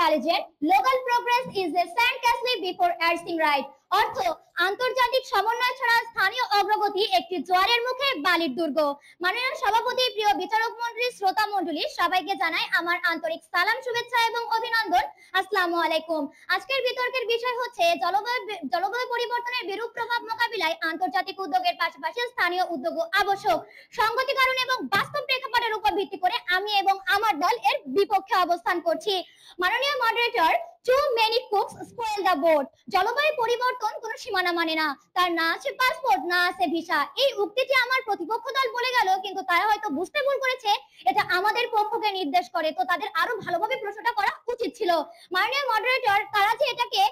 Allegiant, local progress is a sandcastle before erasing right. অর্থ আন্তর্জাতিক সমন্বয় ছাড়া স্থানীয় অগ্রগতি একটি জোয়ারের মুখে বালির দুর্গ। মাননীয় সভাপতি, প্রিয় বিচারক মন্ডলী, শ্রোতা মন্ডলী, সবাইকে জানাই আমার আন্তরিক সালাম, শুভেচ্ছা এবং অভিনন্দন। আসসালামু আলাইকুম। আজকের বিতর্কের বিষয় হচ্ছে জলবায়ু পরিবর্তনের বিরূপ প্রভাব মোকাবিলায় আন্তর্জাতিক উদ্যোগের পাশাপাশি স্থানীয় উদ্যোগও আবশ্যক। সংগতি কারণ এবং বাস্তব প্রেক্ষাপটের উপর ভিত্তি করে আমি এবং আমার দল এর বিপক্ষে অবস্থান করছি। মাননীয় moderator, too many cooks spoil the boat. জলবায়ু পরিবর্তন কোনো সীমানা মানে না, তার না আছে পাসপোর্ট, না আছে ভিসা। এই উক্তিটি আমার প্রতিপক্ষ দল বলে গেল, কিন্তু তারা হয়তো বুঝতে ভুল করেছে এটা আমাদের পক্ষকে নির্দেশ করে, তো তাদের আরো ভালোভাবে প্রশ্নটা করা উচিত ছিল। মাননীয় মডারেটর, তারা যে এটাকে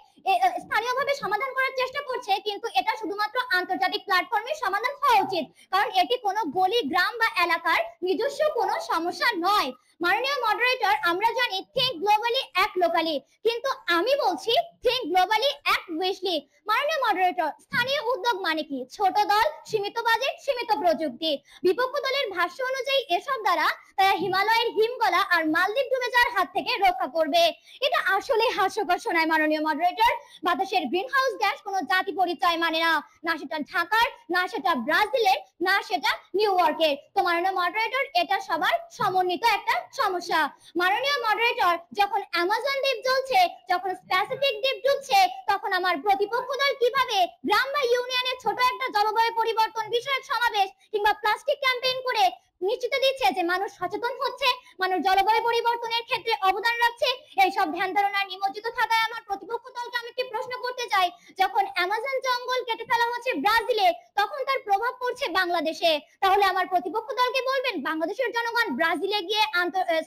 স্থানীয়ভাবে সমাধান করার চেষ্টা করছে, কিন্তু এটা শুধুমাত্র আন্তর্জাতিক প্ল্যাটফর্মে সমাধান হওয়া উচিত, কারণ এটি কোনো গলি, গ্রাম বা এলাকার নিজস্ব কোনো সমস্যা নয়। মাননীয় মডারেটর, আমরা জানি থিঙ্ক গ্লোবালি অ্যাক্ট লোকালি, কিন্তু আমি বলছি থিঙ্ক গ্লোবালি অ্যাক্ট উইশলি। মাননীয় মডারেটর, স্থানীয় উদ্যোগ মানে কি? ছোট দল, সীমিত বাজেট, সীমিত প্রযুক্তি। বিপক্ষ দলের ভাষ্য অনুযায়ী এসব দ্বারা তারা হিমালয়ের হিমগলা আর মালদ্বীপ ডুবে যাওয়ার হাত থেকে রক্ষা করবে। এটা আসলে হাস্যকর শোনায়। মাননীয় মডারেটর, বাতাসের গ্রিনহাউস গ্যাস কোনো জাতি পরিচয় মানে না, না সেটা ঢাকার, না সেটা ব্রাজিলের, না সেটা নিউ ইয়র্কের। তো মাননীয় মডারেটর, এটা সবার সমন্বিত একটা সমস্যা। মাননীয় মডারেটর, যখন অ্যামাজন দ্বীপ জ্বলছে, যখন প্যাসিফিক দ্বীপ ডুবছে, তখন আমার প্রতিপক্ষ দল কিভাবে গ্রাম বা ইউনিয়নের ছোট একটা জলবায়ু পরিবর্তন বিষয়ক সমাবেশ কিংবা প্লাস্টিক ক্যাম্পেইন করে নিশ্চিত দিচ্ছে যে মানুষ সচেতন হচ্ছে, মানুষ জলবায়ু পরিবর্তনের ক্ষেত্রে অবদান রাখছে? এই সব ধ্যান ধারণা নিমজ্জিত থাকায় আমার প্রতিপক্ষ দলকে আমি একটি প্রশ্ন করতে চাই, যখন অ্যামাজন জঙ্গল কেটে ফেলা হচ্ছে ব্রাজিলে, তখন তার প্রভাব পড়ছে বাংলাদেশে, তাহলে আমার প্রতিপক্ষ দলকে বলবেন বাংলাদেশের জনগণ ব্রাজিলে গিয়ে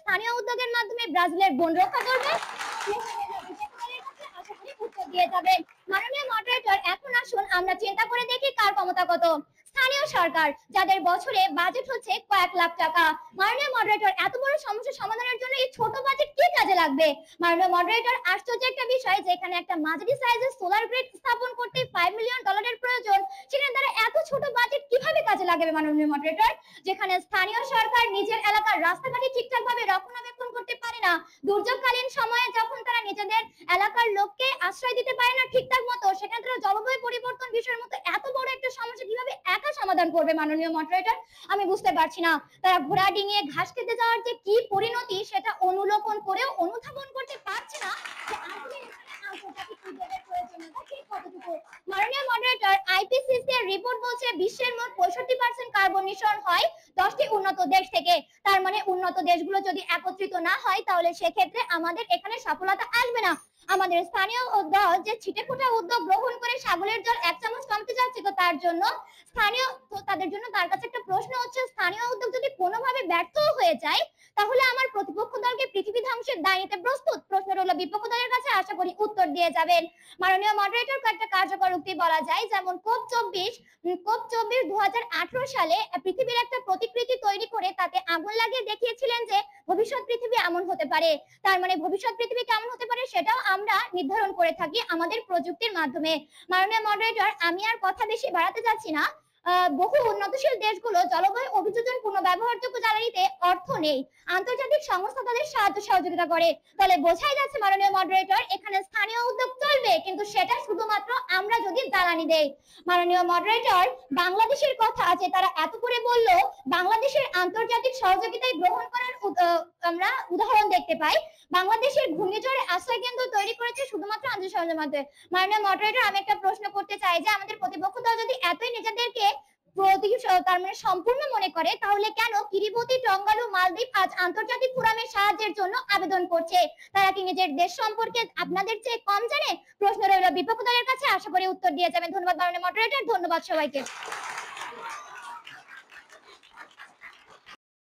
স্থানীয় উদ্যোগের মাধ্যমে ব্রাজিলের বন রক্ষা করবে? উত্তর দিয়ে যাবেন। মাননীয় মডারেটর, এখন আসুন আমরা চিন্তা করে দেখি কার ক্ষমতা কত। স্থানীয় সরকার, যাদের বছরে বাজেট হচ্ছে কয়েক লাখ টাকা। মাননীয় মডারেটর, এত বড় সমস্যা সমাধানের জন্য এই ছোট বাজেট কি কাজে লাগবে? মাননীয় মডারেটর, আশ্চর্য একটা বিষয়, যেখানে একটা মাঝারি সাইজের সোলার গ্রিড স্থাপন করতে $5 মিলিয়ন প্রয়োজন, সেখানে তারা এত ছোট বাজেট কিভাবে কাজে লাগাবে? মাননীয় মডারেটর, যেখানে স্থানীয় সরকার নিজের এলাকার রাস্তাঘাটে ঠিকঠাক ভাবে রক্ষণাবেক্ষণ করতে পারে না, দুর্যোগকালীন সময়ে যখন তারা নিজেদের এলাকার লোককে আশ্রয় দিতে পারে না ঠিকঠাক মতো, সেখানে তারা জলবায়ু পরিবর্তন বিষয়ের মতো এত বড় একটা সমস্যা কিভাবে একা সমাধান করবে? মাননীয় মডারেটর, আমি বুঝতে পারছি না। তারা ঘোড়া ডিঙিয়ে ঘাস খেতে যাওয়ার যে কি পরিণতি, সেটা অনুলোকন করেও অনুধাবন করতে পারছে না যে আসলে আন্তর্জাতিক উদ্যোগের প্রয়োজনীয়তা ঠিক কতটুকু। মাননীয় মডারেটর, আইপিসিসি এর রিপোর্ট বলছে বিশ্বের মোট 65% কার্বন নিঃসরণ হয় 10টি উন্নত দেশ থেকে। তার মানে উন্নত দেশগুলো যদি একত্রিত না হয়, তাহলে সেক্ষেত্রে আমাদের এখানে সফলতা আসবে না। আমাদের স্থানীয় দল যে ছিটে ফোটা উদ্যোগ গ্রহণ করে সাগরের জল 1 চামচ কমতে যাচ্ছে, তো তার জন্য তাদের জন্য তার কাছে একটা প্রশ্ন হচ্ছে, স্থানীয় উদ্যোগ যদি কোনোভাবে ব্যর্থ হয়ে যায়, তাহলে আমার প্রতিপক্ষ দলকে পৃথিবী ধ্বংসের দায় নিতে প্রস্তুত? প্রশ্ন রইল বিপক্ষ দলের কাছে, আশা করি উত্তর দিয়ে যাবেন। মাননীয় মডারেটর, কয়েকটা কার্যকর উক্তি বলা যায়, যেমন COP24 2018 সালে পৃথিবীর একটা প্রতিকৃতি তৈরি করে তাতে আগুন লাগিয়ে দেখিয়েছিলেন যে ভবিষ্যৎ পৃথিবী এমন হতে পারে। তার মানে ভবিষ্যৎ পৃথিবী কেমন হতে পারে সেটাও আমরা নির্ধারণ করে থাকি আমাদের প্রযুক্তির মাধ্যমে। মাননীয় মডারেটর, আমি আর কথা বেশি বাড়াতে যাচ্ছি না। বহু উন্নতশীল দেশগুলো জলবায়ু অভিযোজন পুনর্ব্যবহারযোগ্য জ্বালানিতে অর্থ নেই, আন্তর্জাতিক সংস্থা তাদের সাহায্য সহযোগিতা করে। তাহলে বোঝাই যাচ্ছে মাননীয় মডারেটর, এখানে স্থানীয় উদ্যোগ চলবে, কিন্তু সেটা শুধুমাত্র আমরা যদি জ্বালানি দেই। মাননীয় মডারেটর, বাংলাদেশের কথা আছে, তারা এত করে বললো বাংলাদেশের আন্তর্জাতিক সহযোগিতায় গ্রহণ করার আমরা উদাহরণ দেখতে পাই। বাংলাদেশের ঘূর্ণিঝড়ে আশ্রয় কেন্দ্র তৈরি করেছে শুধুমাত্র আন্তর্জাতিক সহযোগিতার মাধ্যমে। মাননীয় মডারেটর, আমি একটা প্রশ্ন করতে চাই যে আমাদের প্রতিপক্ষ দল যদি এতই নিজেদেরকে তার মানে সম্পূর্ণ মনে করে, তাহলে কেন কিরিবতী, টঙ্গালু, মালদ্বীপ আজ আন্তর্জাতিক ফোরামের সাহায্যের জন্য আবেদন করছে? তারা কি নিজের দেশ সম্পর্কে আপনাদের চেয়ে কম জানে? প্রশ্ন রইল বিপক্ষ দলের কাছে, আশা করি উত্তর দিয়ে যাবেন। ধন্যবাদ মাননীয় মডারেটর, ধন্যবাদ সবাইকে।